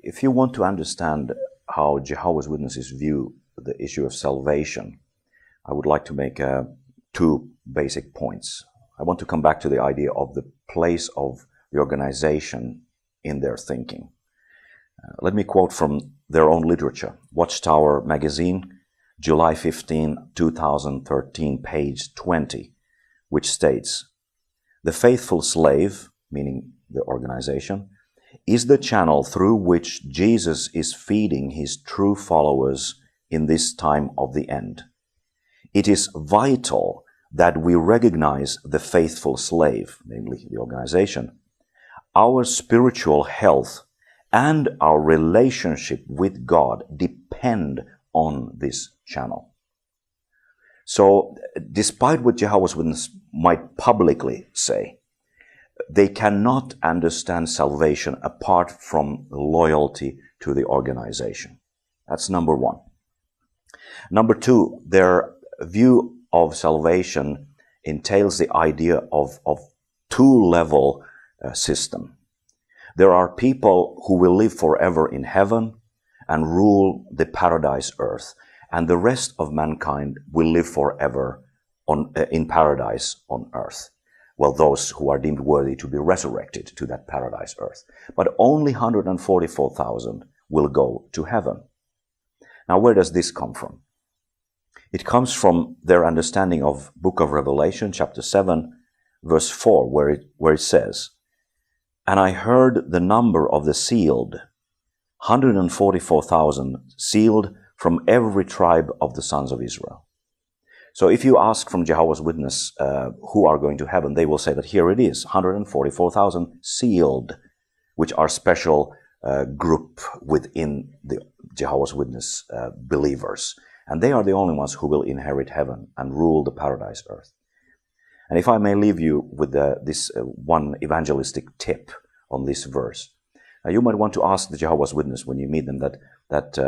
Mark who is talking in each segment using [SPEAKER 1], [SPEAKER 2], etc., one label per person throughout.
[SPEAKER 1] if you want to understand how Jehovah's Witnesses view the issue of salvation, I would like to make two basic points. I want to come back to the idea of the place of the organization in their thinking. Let me quote from their own literature. Watchtower magazine, July 15, 2013, page 20, which states, "The faithful slave," meaning the organization, "is the channel through which Jesus is feeding his true followers in this time of the end. It is vital that we recognize the faithful slave," namely the organization, "our spiritual health and our relationship with God depend on this channel." So, despite what Jehovah's Witnesses might publicly say, they cannot understand salvation apart from loyalty to the organization. That's number one. Number two, their view of salvation entails the idea of two-level system. There are people who will live forever in heaven and rule the paradise earth, and the rest of mankind will live forever in paradise on earth. Well, those who are deemed worthy to be resurrected to that paradise earth. But only 144,000 will go to heaven. Now, where does this come from? It comes from their understanding of Book of Revelation, chapter 7, verse 4, where it says, "And I heard the number of the sealed, 144,000 sealed from every tribe of the sons of Israel." So if you ask from Jehovah's Witness who are going to heaven, they will say that here it is, 144,000 sealed, which are special group within the Jehovah's Witness believers. And they are the only ones who will inherit heaven and rule the paradise earth. And if I may leave you with this one evangelistic tip on this verse, you might want to ask the Jehovah's Witness when you meet them that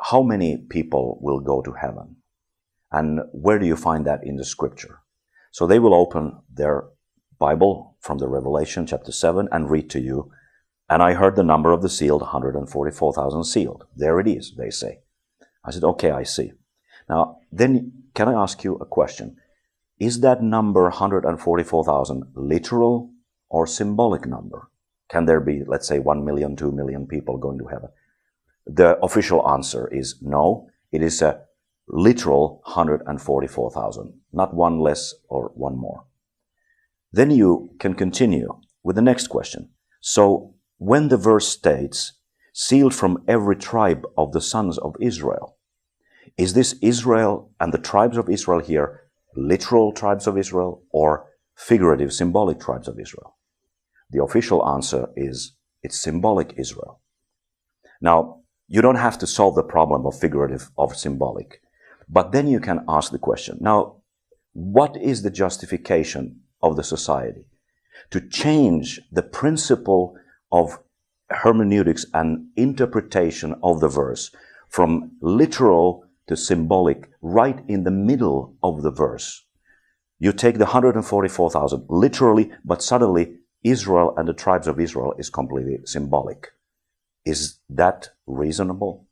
[SPEAKER 1] how many people will go to heaven? And where do you find that in the scripture? So they will open their Bible from the Revelation chapter 7 and read to you, "And I heard the number of the sealed, 144,000 sealed." There it is, they say. I said, okay, I see. Now, then can I ask you a question? Is that number 144,000 literal or symbolic number? Can there be, let's say, 1 million, 2 million people going to heaven? The official answer is no. It is a literal 144,000, not one less or one more. Then you can continue with the next question. So, when the verse states, "sealed from every tribe of the sons of Israel," is this Israel and the tribes of Israel here literal tribes of Israel or figurative, symbolic tribes of Israel? The official answer is it's symbolic Israel. Now, you don't have to solve the problem of figurative or symbolic, but then you can ask the question, now, what is the justification of the society to change the principle of hermeneutics and interpretation of the verse from literal to symbolic right in the middle of the verse? You take the 144,000 literally, but suddenly Israel and the tribes of Israel is completely symbolic. Is that reasonable?